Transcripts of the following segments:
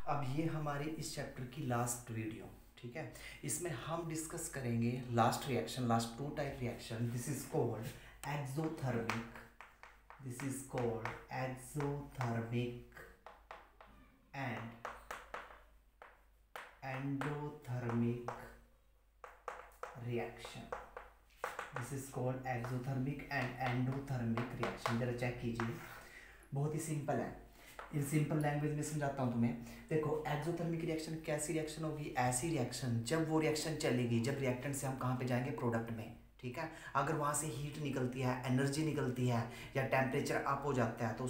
अब ये हमारी इस चैप्टर की लास्ट वीडियो, ठीक है। इसमें हम डिस्कस करेंगे last reaction, last two type reaction. This is called exothermic, this is called exothermic and endothermic reaction. This is called exothermic and endothermic reaction. जरा चेक कीजिए, बहुत ही सिंपल है। इन सिंपल लैंग्वेज में समझाता हूँ तुम्हें। देखो, एक्सोथर्मिक रिएक्शन कैसी रिएक्शन होगी? ऐसी रिएक्शन जब वो रिएक्शन चलेगी, जब रिएक्टेंट से हम कहाँ पे जाएंगे? प्रोडक्ट में, ठीक है। अगर वहाँ से हीट निकलती है, एनर्जी निकलती है या टेम्परेचर अप हो जाता है, तो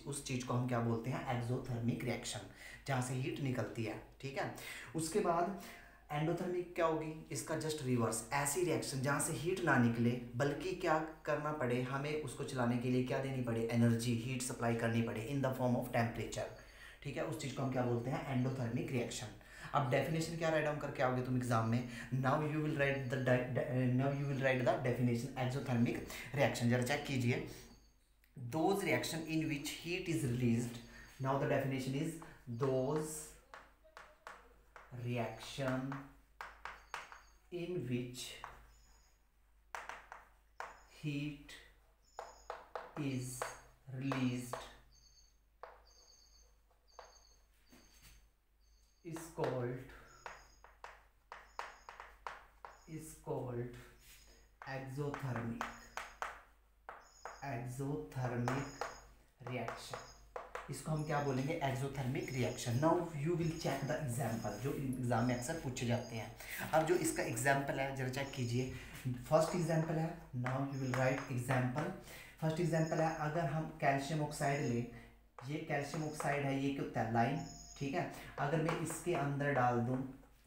उस चीज़ को हम क्या बोलते हैं? एक्सोथर्मिक रिएक्शन, जहाँ से हीट निकलती है, ठीक है। उसके बाद एंडोथर्मिक क्या होगी? इसका जस्ट रिवर्स, ऐसी रिएक्शन जहाँ से हीट ना निकले, बल्कि क्या करना पड़े हमें? उसको चलाने के लिए क्या देनी पड़े? एनर्जी, हीट सप्लाई करनी पड़े in the form of temperature, ठीक है। उस चीज़ को हम क्या बोलते हैं? Endothermic reaction. अब डेफिनेशन क्या राइट डाउन करके आओगे तुम एग्जाम में? Now you will write the definition exothermic reaction. जरा चेक कीजिए, those reaction in which heat is released. Now the definition is those reaction in which heat is released is called exothermic reaction। इसको हम क्या बोलेंगे? Exothermic reaction. Now you will check the example, जो exam में अक्सर पूछे जाते हैं। अब जो इसका एग्जाम्पल है, जरा चेक कीजिए। फर्स्ट एग्जाम्पल है, now you will write example. First example है, अगर हम कैल्शियम ऑक्साइड लें, ये कैल्शियम ऑक्साइड है, ये क्या होता है? लाइम, ठीक है। अगर मैं इसके अंदर डाल दूँ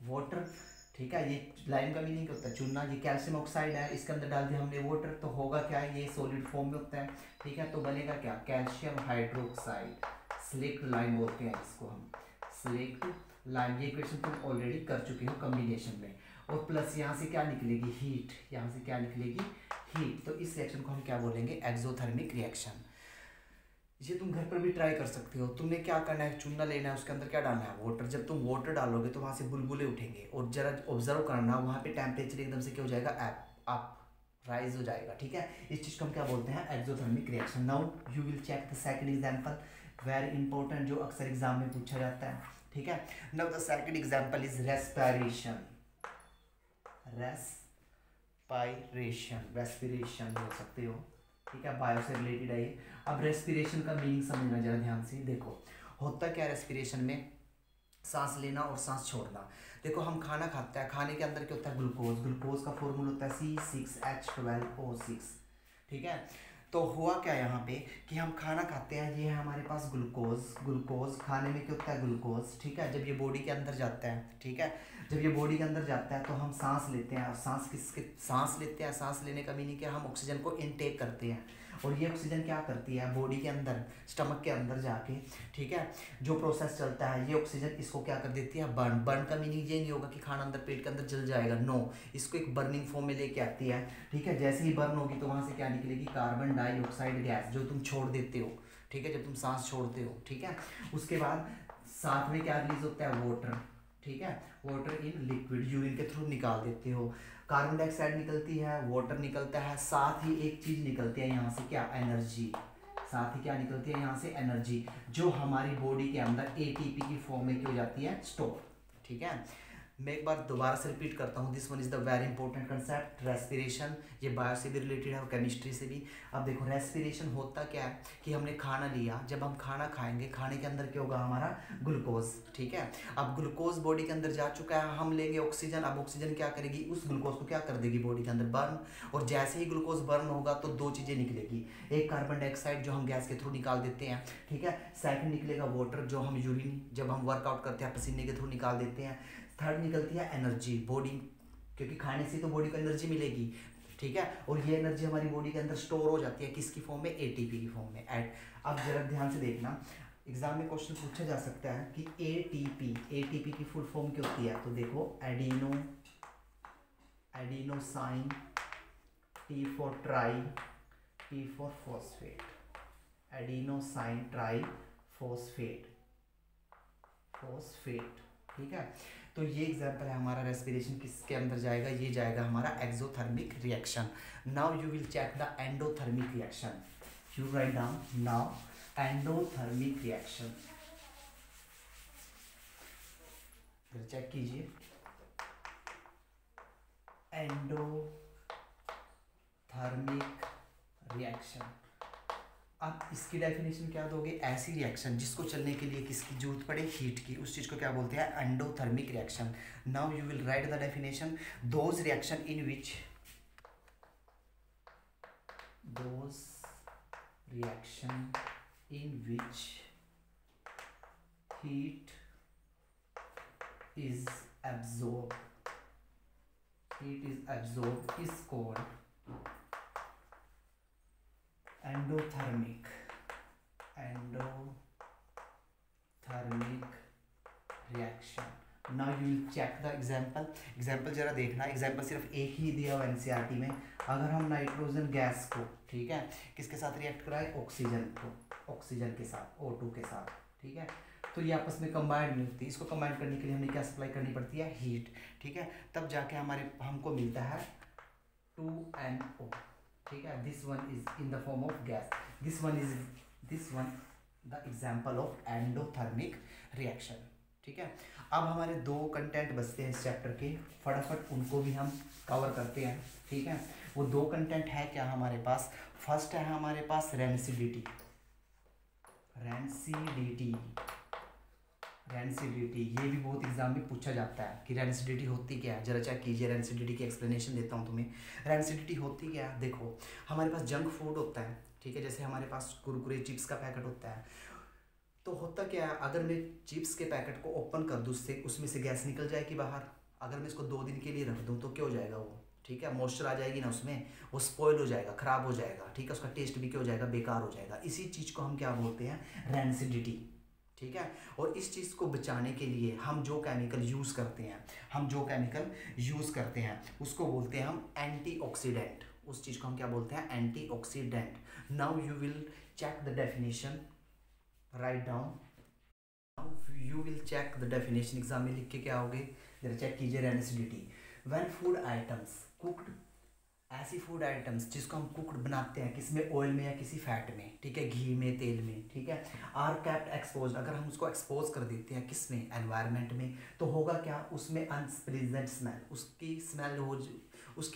वाटर, ठीक है, ये लाइम का मीनिंग क्या होता है? चूना। ये कैल्शियम ऑक्साइड है, इसके अंदर डाल दिया हमने वाटर, तो होगा क्या? ये सॉलिड फॉर्म में होता है, ठीक है। तो बनेगा क्या? कैल्शियम हाइड्रोक्साइड, स्लेक्ट लाइम बोलते हैं इसको हम, स्लेक्ट लाइम। ये इक्वेशन तुम ऑलरेडी कर चुके हो कॉम्बिनेशन में। और प्लस यहाँ से क्या निकलेगी? हीट। यहाँ से क्या निकलेगी? हीट। तो इस रिएक्शन को हम क्या बोलेंगे? Exothermic reaction. ये तुम घर पर भी ट्राई कर सकते हो। तुमने क्या करना है? चूना लेना है, उसके अंदर क्या डालना है? वाटर। जब तुम वाटर डालोगे तो वहाँ से बुलबुले उठेंगे, और जरा ऑब्जर्व करना, वहाँ पे टेम्परेचर एकदम से क्या हो जाएगा? अप राइज हो जाएगा, ठीक है। इस चीज़ को हम क्या बोलते हैं? Exothermic reaction. Now you will check the second example, very important, जो अक्सर एग्जाम में पूछा जाता है, ठीक है। Now the second example is respiration. Respiration बोल सकते हो, ठीक है। बायो से रिलेटेड है ये। अब रेस्पिरेशन का मीनिंग समझना जरा ध्यान से। देखो, होता क्या रेस्पिरेशन में? सांस लेना और सांस छोड़ना। देखो, हम खाना खाते हैं, खाने के अंदर क्या होता है? ग्लूकोज। ग्लूकोज का फॉर्मूला होता है C6H12O6, ठीक है। तो हुआ क्या यहाँ पे कि हम खाना खाते हैं, ये है हमारे पास ग्लूकोज। ग्लूकोज खाने में क्या होता है? ग्लूकोज, ठीक है। जब ये बॉडी के अंदर जाता है, ठीक है, जब ये बॉडी के अंदर जाता है तो हम सांस लेते हैं। और सांस लेते हैं, सांस लेने का मीनिंग क्या? हम ऑक्सीजन को इनटेक करते हैं। और ये ऑक्सीजन क्या करती है? बॉडी के अंदर, स्टमक के अंदर जाके, ठीक है, जो प्रोसेस चलता है, ये ऑक्सीजन इसको क्या कर देती है? बर्न। बर्न का मीनिंग ये नहीं होगा कि खाना अंदर पेट के अंदर जल जाएगा, नो। इसको एक बर्निंग फॉर्म में लेके आती है, ठीक है। जैसे ही बर्न होगी तो वहाँ से क्या निकलेगी? कार्बन डाइऑक्साइड गैस, जो तुम छोड़ देते हो, ठीक है, जब तुम सांस छोड़ते हो, ठीक है। उसके बाद साथ में क्या रिलीज होता है? वाटर, ठीक है। वाटर इन लिक्विड, यूरिन के थ्रू निकाल देते हो। कार्बन डाइऑक्साइड निकलती है, वाटर निकलता है, साथ ही एक चीज निकलती है यहाँ से, क्या? एनर्जी। साथ ही क्या निकलती है यहाँ से? एनर्जी, जो हमारी बॉडी के अंदर एटीपी की फॉर्म में क्या हो जाती है? स्टोर, ठीक है। मैं एक बार दोबारा से रिपीट करता हूँ, this one is the very important concept, respiration. ये बायो से भी रिलेटेड है और केमिस्ट्री से भी। अब देखो, रेस्पिरेशन होता क्या है कि हमने खाना लिया, जब हम खाना खाएंगे, खाने के अंदर क्या होगा? हमारा ग्लूकोज, ठीक है। अब ग्लूकोज बॉडी के अंदर जा चुका है, हम लेंगे ऑक्सीजन। अब ऑक्सीजन क्या करेगी? उस ग्लूकोज को क्या कर देगी? बॉडी के अंदर बर्न। और जैसे ही ग्लूकोज बर्न होगा तो दो चीज़ें निकलेगी, एक कार्बन डाइऑक्साइड जो हम गैस के थ्रू निकाल देते हैं, ठीक है। सेकंड निकलेगा वाटर, जो हम यूरिन जब हम वर्कआउट करते हैं पसीने के थ्रू निकाल देते हैं। थर्ड निकलती है एनर्जी, बॉडी, क्योंकि खाने से तो बॉडी को एनर्जी मिलेगी, ठीक है। और ये एनर्जी हमारी बॉडी के अंदर स्टोर हो जाती है, किसकी फॉर्म में? एटीपी की फॉर्म में। अब जरा ध्यान से देखना, एग्जाम में क्वेश्चन पूछा जा सकता है कि एटीपी की फुल फॉर्म क्या होती है? तो देखो, adenosine, T for try, T for phosphate, adenosine try phosphate, phosphate. ठीक है, तो ये एग्जांपल है हमारा रेस्पिरेशन किसके अंदर जाएगा, ये जाएगा हमारा exothermic reaction. Now you will check the endothermic reaction. You write down now endothermic reaction, check कीजिए एंडोथर्मिक रिएक्शन। अब इसकी डेफिनेशन क्या दोगे, ऐसी रिएक्शन जिसको चलने के लिए किसकी जरूरत पड़े, हीट की, उस चीज को क्या बोलते हैं, endothermic reaction. Now you will write the definition, those reaction in which heat is absorbed is called endothermic reaction. Now you will check the example जरा देखना, एग्जाम्पल सिर्फ एक ही दिया हुआ एनसीईआरटी में। अगर हम नाइट्रोजन गैस को, ठीक है, किसके साथ रिएक्ट कराए, ऑक्सीजन के साथ, O2 के साथ, ठीक है, तो ये आपस में कंबाइंड नहीं होती। इसको कंबाइंड करने के लिए हमें क्या सप्लाई करनी पड़ती है, हीट। ठीक है, तब जाके हमको मिलता है 2NO। ठीक है, this one is in the form of gas, this one the example of endothermic reaction. ठीक है, अब हमारे दो कंटेंट बचते हैं इस चैप्टर के, फटाफट उनको भी हम कवर करते हैं। ठीक है, वो दो कंटेंट है क्या हमारे पास, फर्स्ट है हमारे पास रेंसिडिटी। ये भी बहुत एग्जाम में पूछा जाता है कि रेंसिडिटी होती क्या है, जरा चेक कीजिए। रेंसिडिटी की एक्सप्लेनेशन देता हूँ तुम्हें। रेंसिडिटी होती क्या है, देखो हमारे पास जंक फूड होता है, ठीक है, जैसे हमारे पास कुरकुरे चिप्स का पैकेट होता है, तो होता क्या है, अगर मैं चिप्स के पैकेट को ओपन कर दूँ उसमें से गैस निकल जाएगी बाहर। अगर मैं इसको 2 दिन के लिए रख दूँ तो क्या हो जाएगा वो, ठीक है, मॉइस्चर आ जाएगी ना उसमें, वो स्पॉइल हो जाएगा, खराब हो जाएगा। ठीक है, उसका टेस्ट भी क्या हो जाएगा, बेकार हो जाएगा। इसी चीज़ को हम क्या बोलते हैं, रेंसिडिटी। ठीक है, और इस चीज़ को बचाने के लिए हम जो केमिकल यूज़ करते हैं उसको बोलते हैं हम एंटीऑक्सीडेंट। उस चीज़ को हम क्या बोलते हैं, antioxidant. Now you will check the definition, write down. You will check the definition, exam में लिख के क्या होगे, जरा चेक कीजिए। Rancidity, when food items cooked, ऐसी फूड आइटम्स जिसको हम कुक्ड बनाते हैं, किसमें, ऑयल में या किसी फैट में, ठीक है, घी में, तेल में, ठीक है, आर कैप्ट एक्सपोज, अगर हम उसको एक्सपोज कर देते हैं किसमें, एनवायरनमेंट में, तो होगा क्या, उसमें अनप्लीजेंट स्मेल, उसकी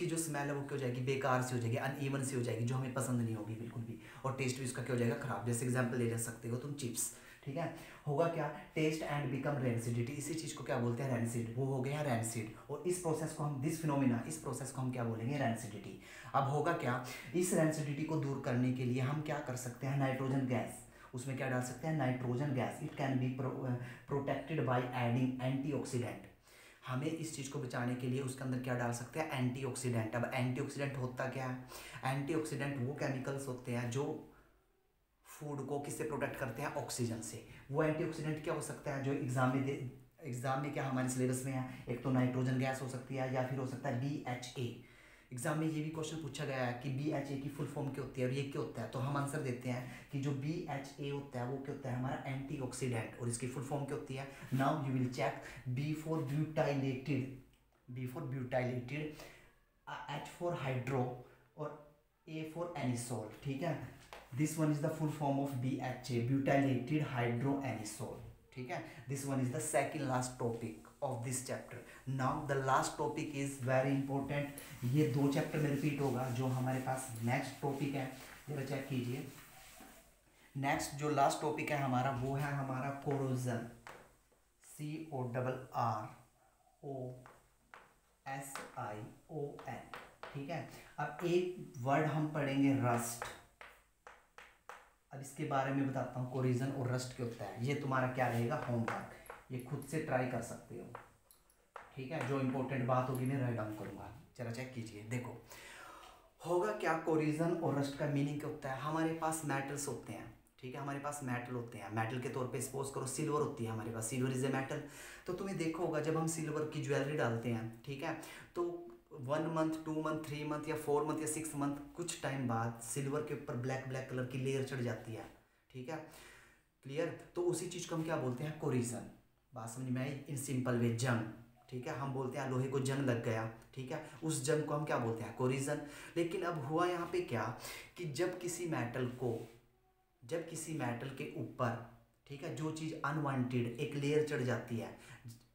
जो स्मेल है वो क्या हो जाएगी, बेकार सी हो जाएगी, अनइवन सी हो जाएगी, जो हमें पसंद नहीं होगी बिल्कुल भी, और टेस्ट भी उसका क्या हो जाएगा, खराब। जैसे एग्जाम्पल ले सकते हो तुम चिप्स, ठीक है, होगा क्या, टेस्ट एंड बिकम रेंसिडिटी, इसी चीज़ को क्या बोलते हैं, रेंसिड, वो हो गया रेंसिड। और इस प्रोसेस को हम, इस प्रोसेस को हम क्या बोलेंगे, रेंसिडिटी। अब होगा क्या, इस रेंसिडिटी को दूर करने के लिए हम क्या कर सकते हैं, नाइट्रोजन गैस, उसमें क्या डाल सकते हैं, nitrogen gas. It can be protected by adding antioxidant. हमें इस चीज़ को बचाने के लिए उसके अंदर क्या डाल सकते हैं, एंटीऑक्सीडेंट। अब एंटीऑक्सीडेंट होता क्या है, एंटीऑक्सीडेंट वो केमिकल्स होते हैं जो फूड को किससे प्रोटेक्ट करते हैं, ऑक्सीजन से। वो एंटीऑक्सीडेंट क्या हो सकता है, जो एग्जाम में क्या हमारे सिलेबस में है, एक तो नाइट्रोजन गैस हो सकती है, या फिर हो सकता है BHA। एग्जाम में ये भी क्वेश्चन पूछा गया है कि BHA की फुल फॉर्म क्या होती है और ये क्या होता है, तो हम आंसर देते हैं कि जो BHA होता है वो क्या होता है, हमारा एंटीऑक्सीडेंट, और इसकी फुल फॉर्म क्या होती है। Now you will check, B for butylated, H for hydro, और A फॉर एनिसोल। ठीक है, this one is the full form of BHA, butylated hydroanisole. ठीक है, this one is the second last topic of this chapter. Now the last topic is very important, ये 2 chapter में repeat होगा। जो हमारे पास next topic है, जरा check कीजिए। नेक्स्ट जो लास्ट टॉपिक है हमारा, वो है हमारा कोरोजन, CORROSION। ठीक है, अब एक वर्ड हम पढ़ेंगे, रस्ट। अब इसके बारे में बताता हूँ, कोरिजन और रस्ट क्या होता है। ये तुम्हारा क्या रहेगा, होमवर्क, ये खुद से ट्राई कर सकते हो। ठीक है, जो इंपॉर्टेंट बात होगी मैं राइट डाउन करूँगा, जरा चेक कीजिए। देखो होगा क्या, कोरिजन और रस्ट का मीनिंग क्या होता है। हमारे पास मेटल्स होते हैं, ठीक है, हमारे पास मेटल होते हैं। मेटल के तौर पे सपोज करो सिल्वर होती है हमारे पास, सिल्वर इज ए मेटल। तो तुम्हें देखो होगा, जब हम सिल्वर की ज्वेलरी डालते हैं, ठीक है, तो 1 मंथ, 2 मंथ, 3 मंथ या 4 मंथ या 6 मंथ, कुछ टाइम बाद सिल्वर के ऊपर ब्लैक कलर की लेयर चढ़ जाती है। ठीक है, क्लियर। तो उसी चीज़ को हम क्या बोलते हैं, कोरिजन। बात समझ में आई? इन सिंपल वे जंग, ठीक है, हम बोलते हैं लोहे को जंग लग गया, ठीक है, उस जंग को हम क्या बोलते हैं? कोरिजन। लेकिन अब हुआ यहाँ पे क्या कि जब किसी मेटल के ऊपर, ठीक है, जो चीज़ अनवांटेड एक लेयर चढ़ जाती है,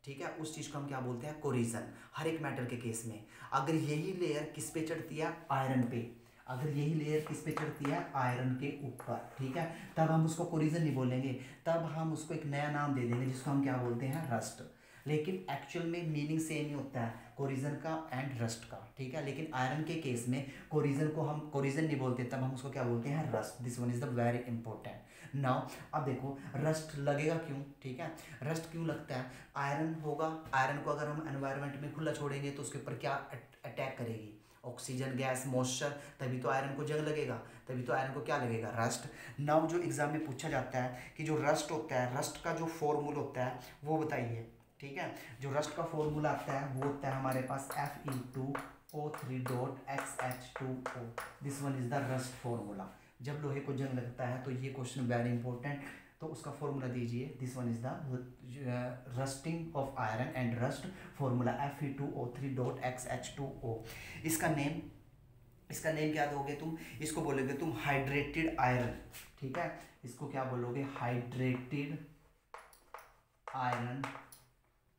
ठीक है, उस चीज़ को हम क्या बोलते हैं? कोरिजन। हर एक मेटल के केस में अगर यही लेयर किस पे चढ़ती है? आयरन पे। अगर यही लेयर किस पे चढ़ती है? आयरन के ऊपर, ठीक है, तब हम उसको कोरिजन नहीं बोलेंगे, तब हम उसको एक नया नाम दे देंगे जिसको हम क्या बोलते हैं? रस्ट। लेकिन एक्चुअल में मीनिंग सेम ही होता है कोरिजन का एंड रस्ट का, ठीक है। लेकिन आयरन के केस में कोरिजन को हम कोरिजन नहीं बोलते, तब हम उसको क्या बोलते हैं? Rust. This one is the very important. Now अब देखो रस्ट लगेगा क्यों, ठीक है, रस्ट क्यों लगता है? आयरन होगा, आयरन को अगर हम एनवायरनमेंट में खुला छोड़ेंगे तो उसके ऊपर क्या अटैक करेगी? ऑक्सीजन गैस, मॉइस्चर, तभी तो आयरन को जंग लगेगा, तभी तो आयरन को क्या लगेगा? रस्ट। नाउ जो एग्जाम में पूछा जाता है कि जो रस्ट होता है, रस्ट का जो फॉर्मूला होता है वो बताइए, ठीक है। जो रस्ट का फॉर्मूला आता है वो होता है हमारे पास Fe2O3.XH2O। This one is the rust formula. जब लोहे को जंग लगता है तो ये क्वेश्चन वेरी इंपॉर्टेंट, तो उसका फॉर्मूला दीजिए। This one is the rusting of iron and rust formula Fe2O3.XH2O। इसका नेम क्या दोगे तुम? इसको बोलोगे तुम हाइड्रेटेड आयरन, ठीक है, इसको क्या बोलोगे? Hydrated iron.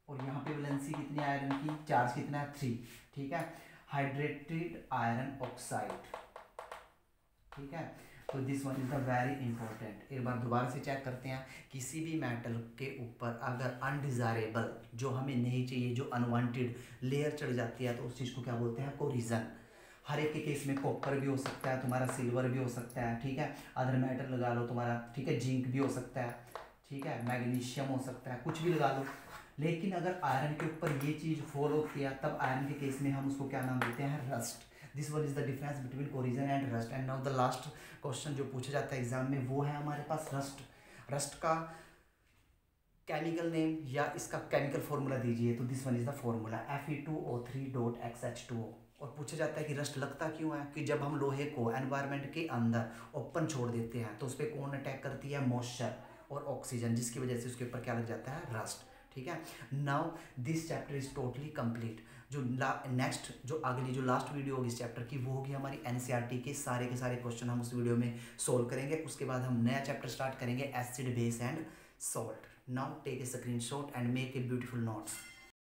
और यहाँ पे वैलेंसी कितनी आयरन की? चार्ज कितना है? 3, ठीक है, हाइड्रेटेड आयरन ऑक्साइड, ठीक है। तो this one is the very important. एक बार दोबारा से चेक करते हैं, किसी भी मेटल के ऊपर अगर अनडिजायरेबल, जो हमें नहीं चाहिए, जो अनवांटेड लेयर चढ़ जाती है तो उस चीज़ को क्या बोलते हैं? कोरिजन। हर एक के केस में कॉपर भी हो सकता है तुम्हारा, सिल्वर भी हो सकता है, ठीक है, अदर मेटल लगा लो तुम्हारा, ठीक है, जिंक भी हो सकता है, ठीक है, मैग्नीशियम हो सकता है, कुछ भी लगा लो। लेकिन अगर आयरन के ऊपर ये चीज़ फॉल होती है तब आयरन के केस में हम उसको क्या नाम देते हैं? Rust. This one is the difference between corrosion and rust. And now the last question जो पूछा जाता है एग्जाम में वो है हमारे पास रस्ट। रस्ट का केमिकल नेम या इसका केमिकल फॉर्मूला दीजिए। तो this one is the formula Fe2O3.XH2O। और पूछा जाता है कि रस्ट लगता क्यों है? कि जब हम लोहे को एनवायरनमेंट के अंदर ओपन छोड़ देते हैं तो उस पर कौन अटैक करती है? मॉइस्चर और ऑक्सीजन, जिसकी वजह से उसके ऊपर क्या लग जाता है? रस्ट, ठीक है। Now this chapter is totally complete. जो नेक्स्ट जो अगली जो लास्ट वीडियो होगी इस चैप्टर की वो होगी हमारी एनसीईआरटी के सारे क्वेश्चन हम उस वीडियो में सोल्व करेंगे। उसके बाद हम नया चैप्टर स्टार्ट करेंगे acid, base and salt. Now take a screenshot and make a beautiful notes.